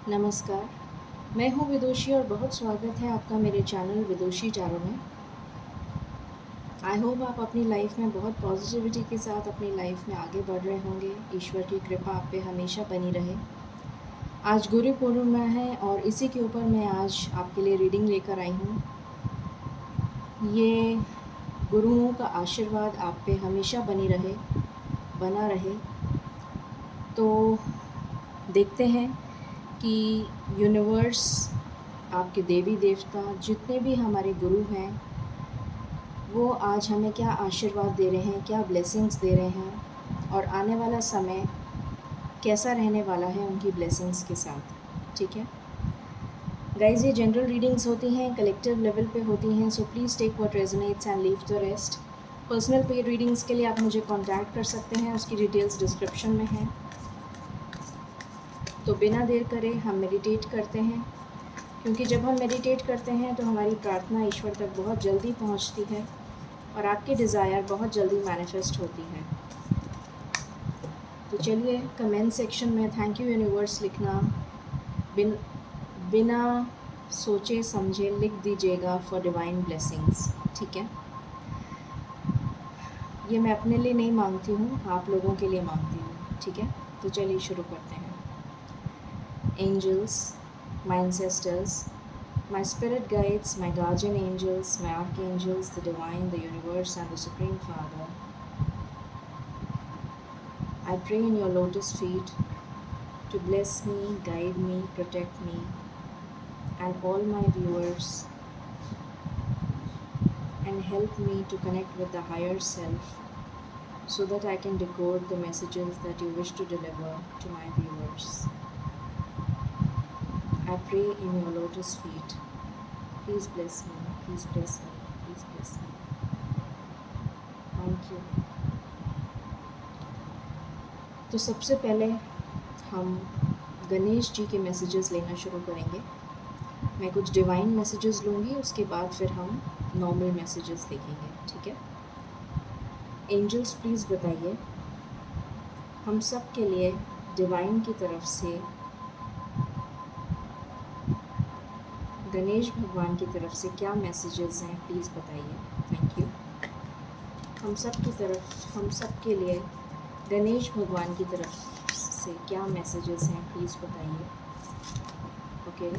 नमस्कार, मैं हूँ विदुषी और बहुत स्वागत है आपका मेरे चैनल विदुषी टैरो में। आई होप आप अपनी लाइफ में बहुत पॉजिटिविटी के साथ अपनी लाइफ में आगे बढ़ रहे होंगे। ईश्वर की कृपा आप पे हमेशा बनी रहे। आज गुरु पूर्णिमा है और इसी के ऊपर मैं आज आपके लिए रीडिंग लेकर आई हूँ। ये गुरुओं का आशीर्वाद आप पे हमेशा बना रहे। तो देखते हैं कि यूनिवर्स, आपके देवी देवता, जितने भी हमारे गुरु हैं, वो आज हमें क्या आशीर्वाद दे रहे हैं, क्या ब्लेसिंग्स दे रहे हैं और आने वाला समय कैसा रहने वाला है उनकी ब्लेसिंग्स के साथ। ठीक है गाइज, ये जनरल रीडिंग्स होती हैं, कलेक्टिव लेवल पे होती हैं, so please take what resonates and leave the rest. Personal paid readings के लिए आप मुझे कांटेक्ट कर सकते हैं, उसकी डिटेल्स डिस्क्रिप्शन में हैं। तो बिना देर करे हम मेडिटेट करते हैं, क्योंकि जब हम मेडिटेट करते हैं तो हमारी प्रार्थना ईश्वर तक बहुत जल्दी पहुंचती है और आपकी डिज़ायर बहुत जल्दी मैनिफेस्ट होती है। तो चलिए कमेंट सेक्शन में थैंक यू यूनिवर्स लिखना बिना सोचे समझे लिख दीजिएगा फॉर डिवाइन ब्लेसिंग्स। ठीक है, ये मैं अपने लिए नहीं मांगती हूँ, आप लोगों के लिए मांगती हूँ। ठीक है, तो चलिए शुरू करते हैं। Angels, my ancestors, my spirit guides, my guardian angels, my archangels, the divine, the universe, and the Supreme Father, I pray in your lotus feet to bless me, guide me, protect me, and all my viewers, and help me to connect with the higher self so that I can decode the messages that you wish to deliver to my viewers. I pray in your lotus feet. Please bless me, please bless me, please bless me. Thank you. तो सबसे पहले हम गणेश जी के messages लेना शुरू करेंगे। मैं कुछ डिवाइन मैसेजेस लूँगी, उसके बाद फिर हम नॉर्मल मैसेजेस देखेंगे। ठीक है, एंजल्स प्लीज़ बताइए हम सब के लिए डिवाइन की तरफ से, गणेश भगवान की तरफ से क्या मैसेजेस हैं, प्लीज़ बताइए। Thank you. हम सब के लिए गणेश भगवान की तरफ से क्या मैसेजेस हैं, प्लीज़ बताइए। ओके,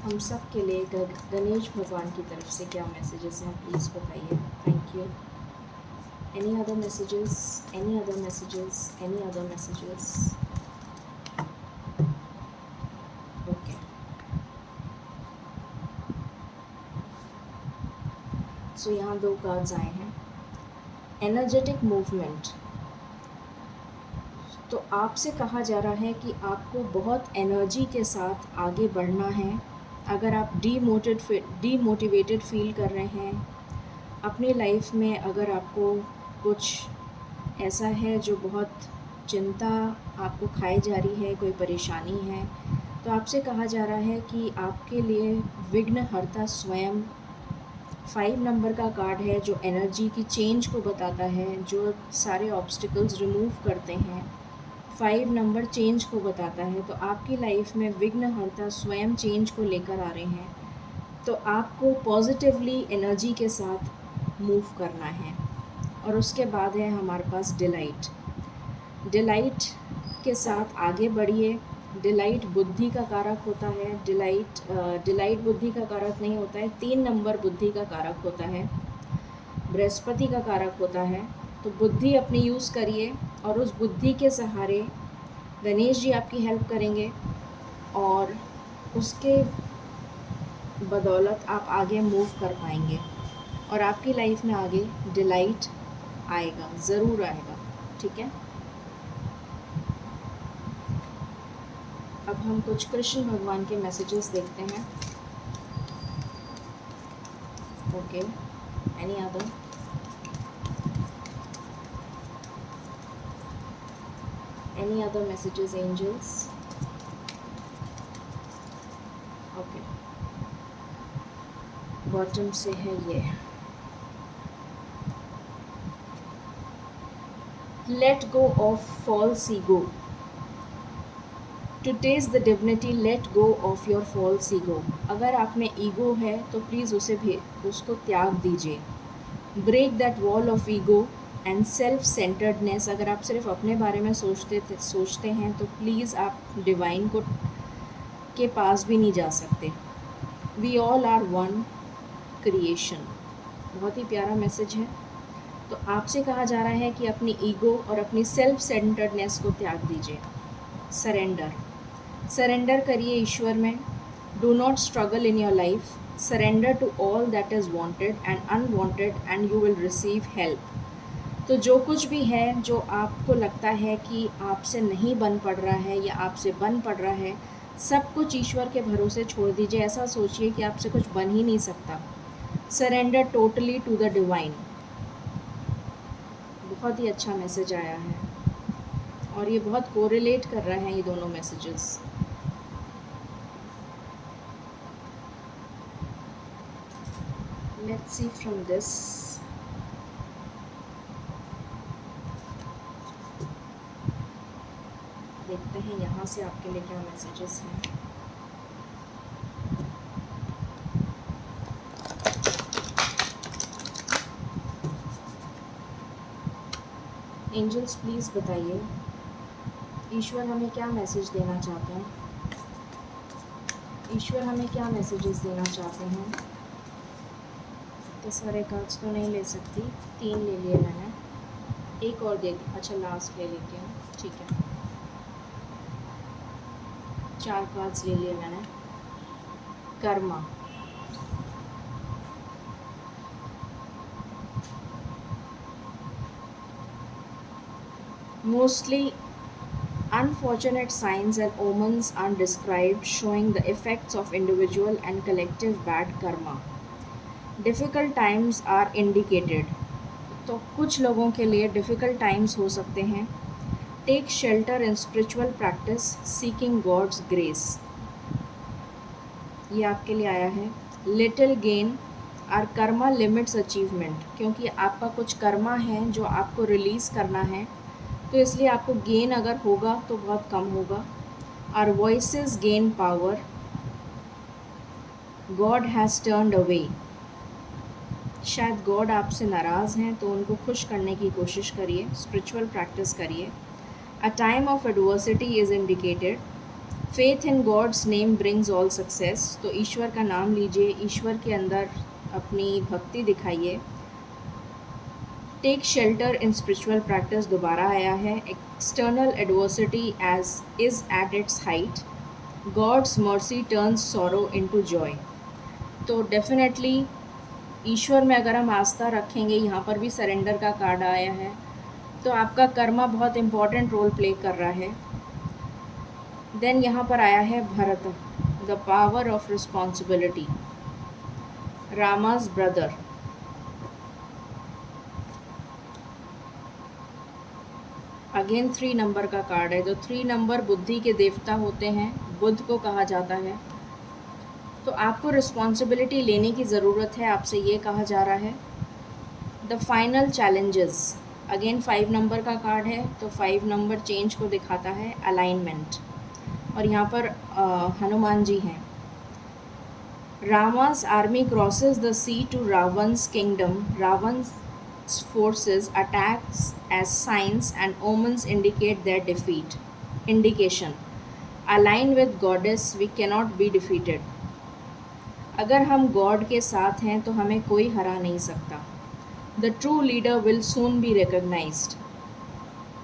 हम सब के लिए गणेश भगवान की तरफ से क्या मैसेजेस हैं, प्लीज़ बताइए। Thank you. Any other messages, any other messages, any other messages? Okay, so यहाँ 2 कार्ड्स आए हैं। Energetic movement. तो आपसे कहा जा रहा है कि आपको बहुत एनर्जी के साथ आगे बढ़ना है। अगर आप डीमोटिवेटेड फील कर रहे हैं अपनी लाइफ में, अगर आपको कुछ ऐसा है जो बहुत चिंता आपको खाई जा रही है, कोई परेशानी है, तो आपसे कहा जा रहा है कि आपके लिए विघ्नहर्ता स्वयं 5 नंबर का कार्ड है, जो एनर्जी की चेंज को बताता है, जो सारे ऑब्स्टिकल्स रिमूव करते हैं। 5 नंबर चेंज को बताता है। तो आपकी लाइफ में विघ्नहर्ता स्वयं चेंज को लेकर आ रहे हैं। तो आपको पॉजिटिवली एनर्जी के साथ मूव करना है। और उसके बाद है हमारे पास डिलाइट। डिलाइट के साथ आगे बढ़िए। डिलाइट बुद्धि का कारक होता है। डिलाइट बुद्धि का कारक नहीं होता है, 3 नंबर बुद्धि का कारक होता है, बृहस्पति का कारक होता है। तो बुद्धि अपनी यूज़ करिए और उस बुद्धि के सहारे गणेश जी आपकी हेल्प करेंगे और उसके बदौलत आप आगे मूव कर पाएंगे और आपकी लाइफ में आगे डिलाइट आएगा, ज़रूर आएगा। ठीक है, अब हम कुछ कृष्ण भगवान के मैसेजेस देखते हैं। Okay, any other? Any other messages, angels? Okay, bottom से है ये। Let go of false ego. To test the divinity let go of your false ego. अगर आप में ईगो है तो प्लीज़ उसको त्याग दीजिए। Break that wall of ego and self centeredness. अगर आप सिर्फ अपने बारे में सोचते हैं तो प्लीज़ आप डिवाइन को के पास भी नहीं जा सकते। We all are one creation. बहुत ही प्यारा मैसेज है। तो आपसे कहा जा रहा है कि अपनी ईगो और अपनी सेल्फ सेंटर्डनेस को त्याग दीजिए। सरेंडर करिए ईश्वर में। Do not struggle in your life. Surrender to all that is wanted and unwanted and you will receive help. तो जो कुछ भी है, जो आपको लगता है कि आपसे नहीं बन पड़ रहा है या आपसे बन पड़ रहा है, सब कुछ ईश्वर के भरोसे छोड़ दीजिए। ऐसा सोचिए कि आपसे कुछ बन ही नहीं सकता। Surrender totally to the divine. बहुत ही अच्छा मैसेज आया है और ये बहुत कोरिलेट कर रहे हैं ये दोनों messages. Let's see from this. देखते हैं यहाँ से आपके लिए क्या मैसेजेस हैं। एंजल्स प्लीज़ बताइए ईश्वर हमें क्या मैसेज देना चाहते हैं। ईश्वर हमें क्या मैसेजेस देना चाहते हैं। तो सारे कार्ड्स तो नहीं ले सकती, 3 ले लिए मैंने, एक और दे दी। अच्छा लास्ट ले लेती हूँ, ठीक है। 4 कार्ड्स ले लिए मैंने। Karma, mostly unfortunate signs and omens are described showing the effects of individual and collective bad karma. Difficult times are indicated. तो कुछ लोगों के लिए डिफ़िकल्ट टाइम्स हो सकते हैं। Take shelter in spiritual practice seeking God's grace. ये आपके लिए आया है। Little gain or karma limits achievement. क्योंकि आपका कुछ कर्मा है जो आपको रिलीज़ करना है, तो इसलिए आपको गेन अगर होगा तो बहुत कम होगा। Our voices gain power. God has turned away. शायद गॉड आपसे नाराज़ हैं, तो उनको खुश करने की कोशिश करिए, स्पिरिचुअल प्रैक्टिस करिए। A time of adversity is indicated. Faith in God's name brings all success. तो ईश्वर का नाम लीजिए, ईश्वर के अंदर अपनी भक्ति दिखाइए। Take shelter in spiritual practice दोबारा आया है। External adversity as is at its height. God's mercy turns sorrow into joy. तो डेफिनेटली ईश्वर में अगर हम आस्था रखेंगे, यहाँ पर भी सरेंडर का कार्ड आया है, तो आपका कर्मा बहुत इम्पॉर्टेंट रोल प्ले कर रहा है। देन यहाँ पर आया है Bharat, the power of responsibility, Rama's brother. Again 3 number का कार्ड है। तो 3 नंबर बुद्धि के देवता होते हैं, बुध को कहा जाता है। तो आपको रिस्पॉन्सिबिलिटी लेने की ज़रूरत है, आपसे ये कहा जा रहा है। The final challenges, again 5 number का कार्ड है। तो 5 नंबर चेंज को दिखाता है, अलाइनमेंट। और यहाँ पर हनुमान जी हैं। रामा's army crosses the sea to Ravan's kingdom. Ravan's forces attacks as signs and omens indicate their defeat. Indication: align with goddess, we cannot be defeated. अगर हम गॉड के साथ हैं तो हमें कोई हरा नहीं सकता। The true leader will soon be recognized.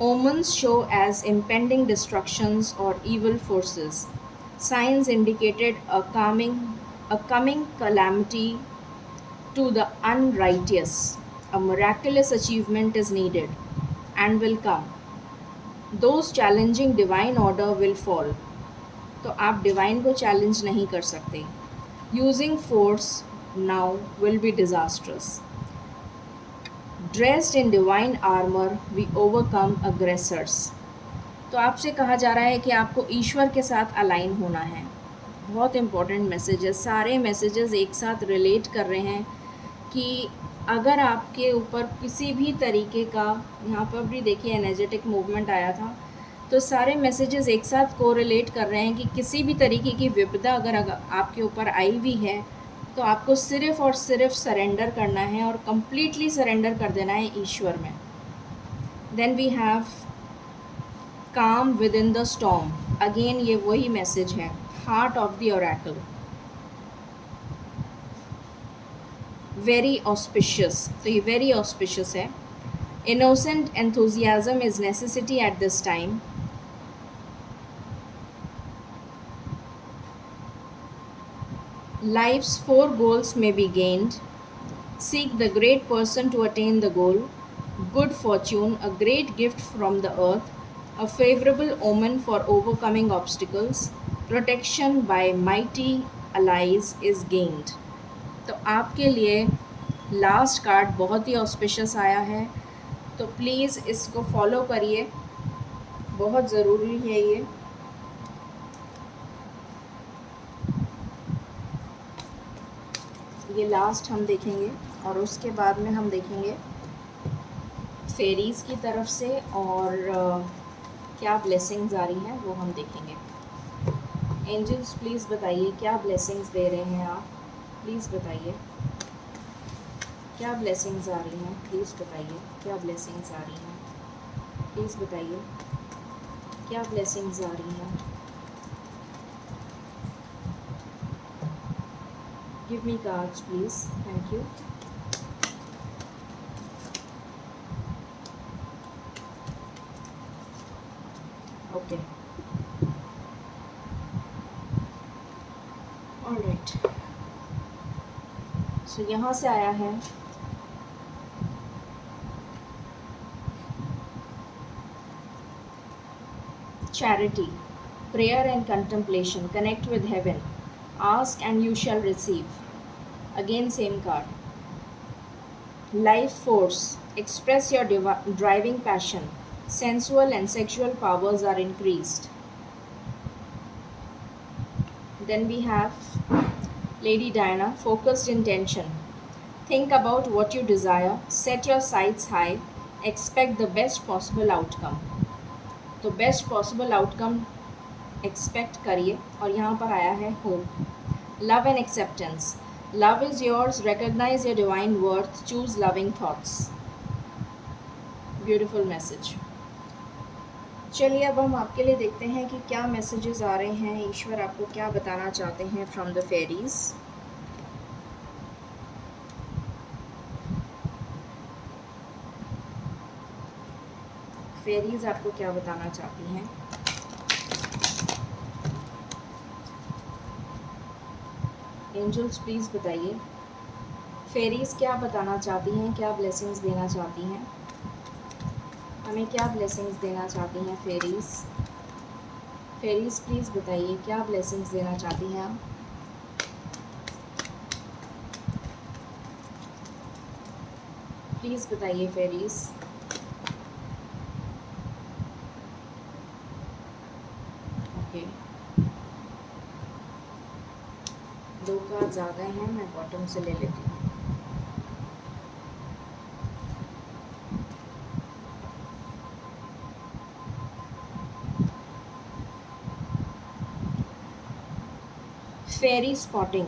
Omens show as impending destructions or evil forces. Signs indicated a coming calamity to the unrighteous. A miraculous achievement is needed and will come. Those challenging divine order will fall. तो आप divine को challenge नहीं कर सकते। Using force now will be disastrous. Dressed in divine armor, we overcome aggressors. तो आपसे कहा जा रहा है कि आपको ईश्वर के साथ अलाइन होना है। बहुत इम्पॉर्टेंट मैसेजेस, सारे मैसेजेस एक साथ रिलेट कर रहे हैं कि अगर आपके ऊपर किसी भी तरीके का, यहाँ पर भी देखिए एनर्जेटिक मूवमेंट आया था, तो सारे मैसेजेस एक साथ कोरिलेट कर रहे हैं कि किसी भी तरीके की विपदा अगर आपके ऊपर आई हुई है तो आपको सिर्फ़ और सिर्फ सरेंडर करना है और कंप्लीटली सरेंडर कर देना है ईश्वर में. देन वी हैव काम with in the storm. Again ये वही मैसेज है, heart of the Oracle. Very auspicious, तो ये वेरी ऑस्पिशियस है. Innocent enthusiasm is necessity at this time. Life's 4 goals may be gained. Seek the great person to attain the goal. Good fortune, a great gift from the earth. A favorable omen for overcoming obstacles. Protection by mighty allies is gained. तो आपके लिए last card बहुत ही auspicious आया है, तो please इसको follow करिए, बहुत ज़रूरी है ये. ये लास्ट हम देखेंगे और उसके बाद में हम देखेंगे फेरीज़ की तरफ से और क्या ब्लेसिंग्स आ रही हैं वो हम देखेंगे. एंजल्स प्लीज़ बताइए क्या ब्लेसिंग्स दे रहे हैं आप, प्लीज़ बताइए क्या ब्लेसिंग्स आ रही हैं, प्लीज़ बताइए क्या ब्लेसिंग्स आ रही हैं, प्लीज़ बताइए क्या ब्लेसिंग्स आ रही हैं. Give me cards, please. Thank you. Okay. All right. So यहाँ से आया है charity, prayer and contemplation. Connect with heaven. Ask and you shall receive. Again same card. Life force. Express your driving passion. Sensual and sexual powers are increased. Then we have Lady Diana. Focused intention. Think about what you desire. Set your sights high. Expect the best possible outcome. तो best possible outcome expect करिए. और यहाँ पर आया है hope. Love and acceptance. Love is yours. Recognize your divine worth. Choose loving thoughts. Beautiful message. चलिए अब हम आपके लिए देखते हैं कि क्या मैसेजेस आ रहे हैं, ईश्वर आपको क्या बताना चाहते हैं फ्रॉम द फेरीज़. फेरीज़ आपको क्या बताना चाहती हैं. एंजल्स प्लीज़ बताइए फेरीज़ क्या बताना चाहती हैं, क्या ब्लेसिंग्स देना चाहती हैं, हमें क्या ब्लेसिंग्स देना चाहती हैं फेरीज़. फेरीज़ प्लीज़ बताइए क्या ब्लेसिंग्स देना चाहती हैं आप. प्लीज़ बताइए फेरीज़. ओके, 2 कार्ड्स आ गए हैं, मैं बॉटम से ले लेती हूँ. Fairy spotting.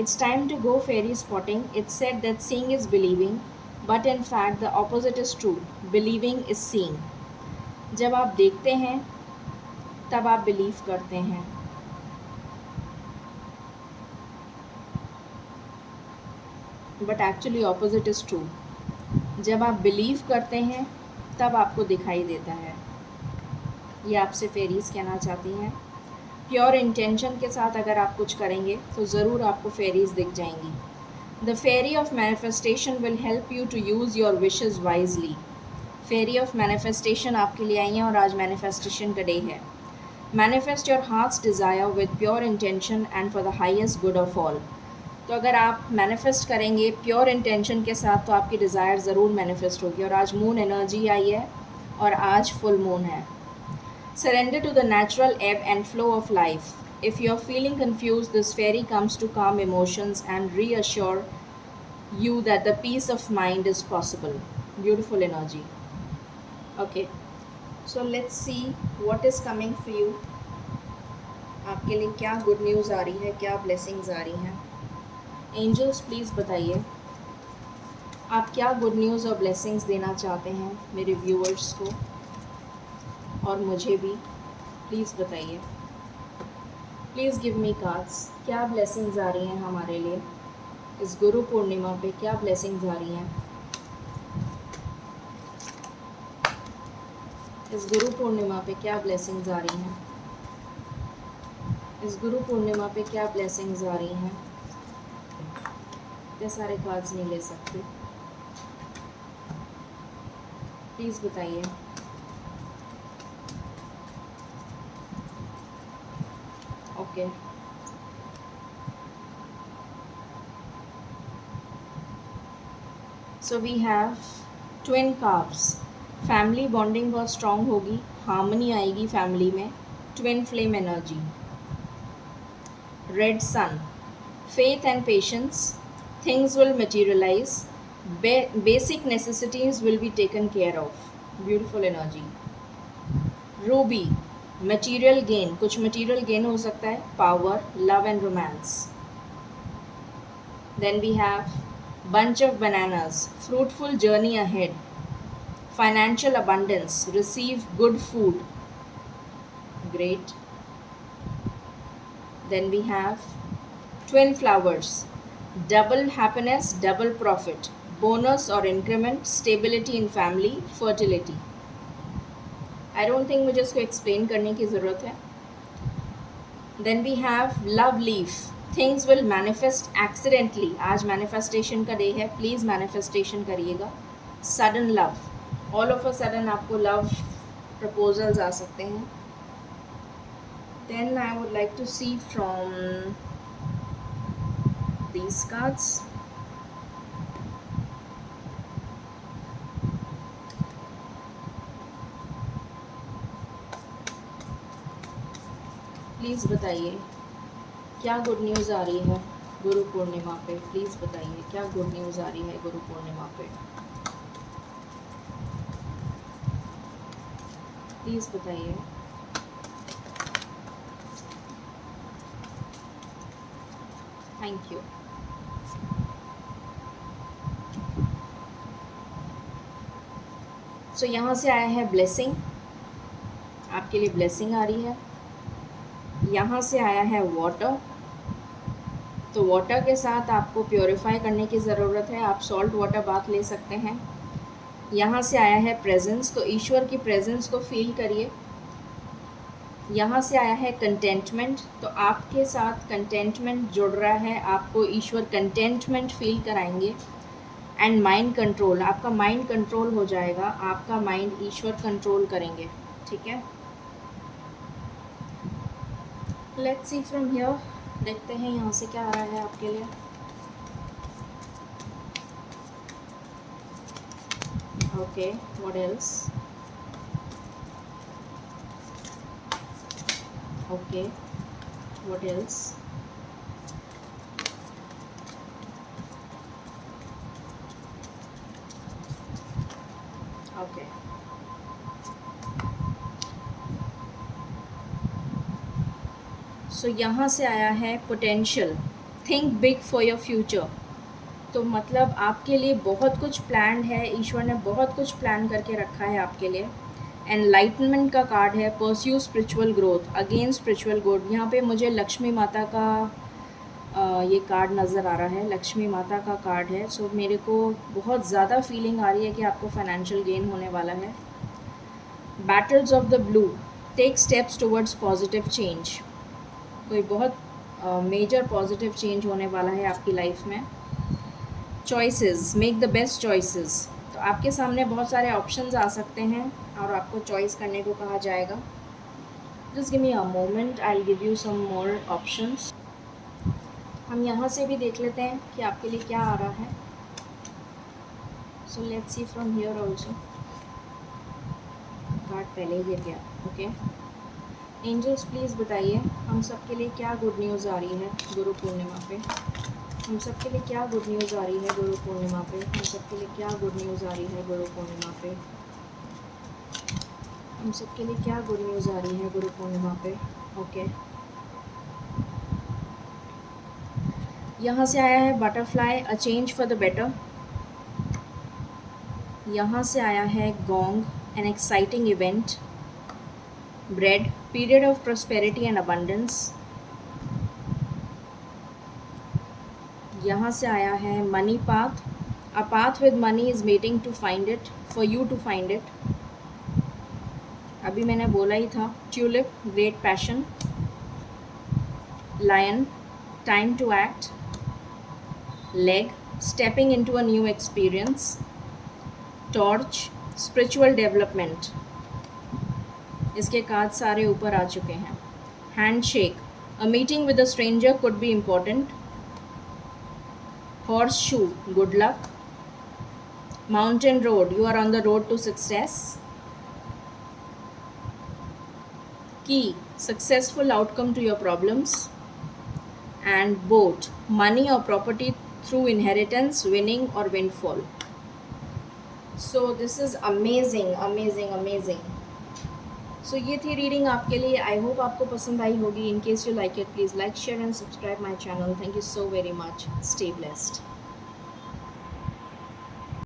It's time to go fairy spotting. It's said that seeing is believing, but in fact the opposite is true. Believing is seeing. जब आप देखते हैं तब आप बिलीव करते हैं. But actually opposite is true. जब आप बिलीव करते हैं तब आपको दिखाई देता है. ये आपसे फेरीज़ कहना चाहती हैं. प्योर इंटेंशन के साथ अगर आप कुछ करेंगे तो ज़रूर आपको फेरीज़ दिख जाएंगी. The fairy of manifestation will help you to use your wishes wisely. Fairy of manifestation आपके लिए आई हैं और आज मैनिफेस्टेशन का डे है. Manifest your hearts desire with pure intention and for the highest good of all. तो अगर आप मैनिफेस्ट करेंगे प्योर इंटेंशन के साथ तो आपकी डिज़ायर ज़रूर मैनिफेस्ट होगी. और आज मून एनर्जी आई है और आज फुल मून है. Surrender to the natural ebb and flow of life. If you are feeling confused, this fairy comes to calm emotions and reassure you that the peace of mind is possible. Beautiful energy. Okay. So let's see what is coming for you. आपके लिए क्या good news आ रही है, क्या blessings आ रही हैं। Angels please बताइए आप क्या गुड न्यूज़ और ब्लेसिंग्स देना चाहते हैं मेरे व्यूअर्स को और मुझे भी। प्लीज़ बताइए, प्लीज़ गिव मी कार्ड्स। क्या ब्लेसिंग्स आ रही हैं हमारे लिए इस गुरु पूर्णिमा पे, क्या ब्लेसिंग्स आ रही हैं इस गुरु पूर्णिमा पे, क्या ब्लेसिंग्स आ रही हैं इस गुरु पूर्णिमा पे, क्या ब्लेसिंग्स आ रही हैं। इतने सारे कार्ड्स नहीं ले सकते, प्लीज़ बताइए। Okay, so we have twin carves. Family bonding बहुत स्ट्रॉन्ग होगी, हार्मनी आएगी फैमिली में। Twin flame energy. Red sun, faith and patience, things will materialize, basic necessities will be taken care of. Beautiful energy. Ruby, material gain, कुछ material gain हो सकता है, power, love and romance. Then we have bunch of bananas, fruitful journey ahead, financial abundance, receive good food. Great. Then we have twin flowers, double happiness, double profit, bonus or increment, stability in family, fertility. I don't think मुझे इसको explain करने की ज़रूरत है. Then we have love leaf, things will manifest accidentally. आज manifestation का day है, please manifestation करिएगा. Sudden love, all of a sudden आपको love proposals आ सकते हैं. Then I would like to see from these cards. Please बताइए क्या good news आ रही है गुरु पूर्णिमा पे। प्लीज़ बताइए क्या गुड न्यूज़ आ रही है गुरु पूर्णिमा पे। प्लीज़ बताइए। Thank you. सो यहाँ से आया है ब्लेसिंग, आपके लिए ब्लेसिंग आ रही है। यहाँ से आया है वाटर, तो वाटर के साथ आपको प्योरीफाई करने की ज़रूरत है, आप सॉल्ट वाटर बाथ ले सकते हैं। यहाँ से आया है प्रेजेंस, तो ईश्वर की प्रेजेंस को फील करिए। यहाँ से आया है कंटेंटमेंट, तो आपके साथ कंटेंटमेंट जुड़ रहा है, आपको ईश्वर कंटेंटमेंट फील कराएंगे। एंड माइंड कंट्रोल, आपका माइंड कंट्रोल हो जाएगा, आपका माइंड ईश्वर कंट्रोल करेंगे। ठीक है, लेट्स सी फ्रॉम हियर, देखते हैं यहाँ से क्या आ रहा है आपके लिए। Okay, what else. Okay, what else. Okay, so यहाँ से आया है potential, think big for your future. तो मतलब आपके लिए बहुत कुछ प्लान्ड है, ईश्वर ने बहुत कुछ प्लान करके रखा है आपके लिए। एनलाइटनमेंट का कार्ड है, pursue spiritual growth, again spiritual growth. यहाँ पे मुझे लक्ष्मी माता का ये कार्ड नज़र आ रहा है, लक्ष्मी माता का कार्ड है। सो मेरे को बहुत ज़्यादा फीलिंग आ रही है कि आपको फाइनेंशियल गेन होने वाला है। Battles of the blue, take steps towards positive change, कोई बहुत मेजर पॉजिटिव चेंज होने वाला है आपकी लाइफ में। Choices, make the best choices, तो आपके सामने बहुत सारे ऑप्शंस आ सकते हैं और आपको चॉइस करने को कहा जाएगा। Just give me a moment, I will give you some more options. हम यहाँ से भी देख लेते हैं कि आपके लिए क्या आ रहा है। So let's see from here also. Card पहले ही गिर गया। ओके, एंजल्स प्लीज़ बताइए हम सब के लिए क्या गुड न्यूज़ आ रही है गुरु पूर्णिमा पे। हम सब के लिए क्या गुड न्यूज़ आ रही है गुरु पूर्णिमा पे। हम सब के लिए क्या गुड न्यूज़ आ रही है गुरु पूर्णिमा पे। हम सबके लिए क्या गुड न्यूज़ आ रही है गुरु पूर्णिमा पे? ओके, यहाँ से आया है butterfly, a change for the better. यहाँ से आया है gong, an exciting event. Bread, period of prosperity and abundance. यहाँ से आया है money path, a path with money is waiting to find it, for you to find it. अभी मैंने बोला ही था। Tulip, great passion. Lion, time to act. Leg, stepping into a new experience. Torch, spiritual development. इसके card सारे ऊपर आ चुके हैं। Handshake, a meeting with a stranger could be important. Horse shoe, good luck. Mountain road, you are on the road to success. Key, successful outcome to your problems. And boat, money or property through inheritance, winning or windfall. So this is amazing, amazing, amazing. So ये थी reading आपके लिए। I hope आपको पसंद आई होगी। In case you like it, please like, share and subscribe my channel. Thank you so very much. Stay blessed.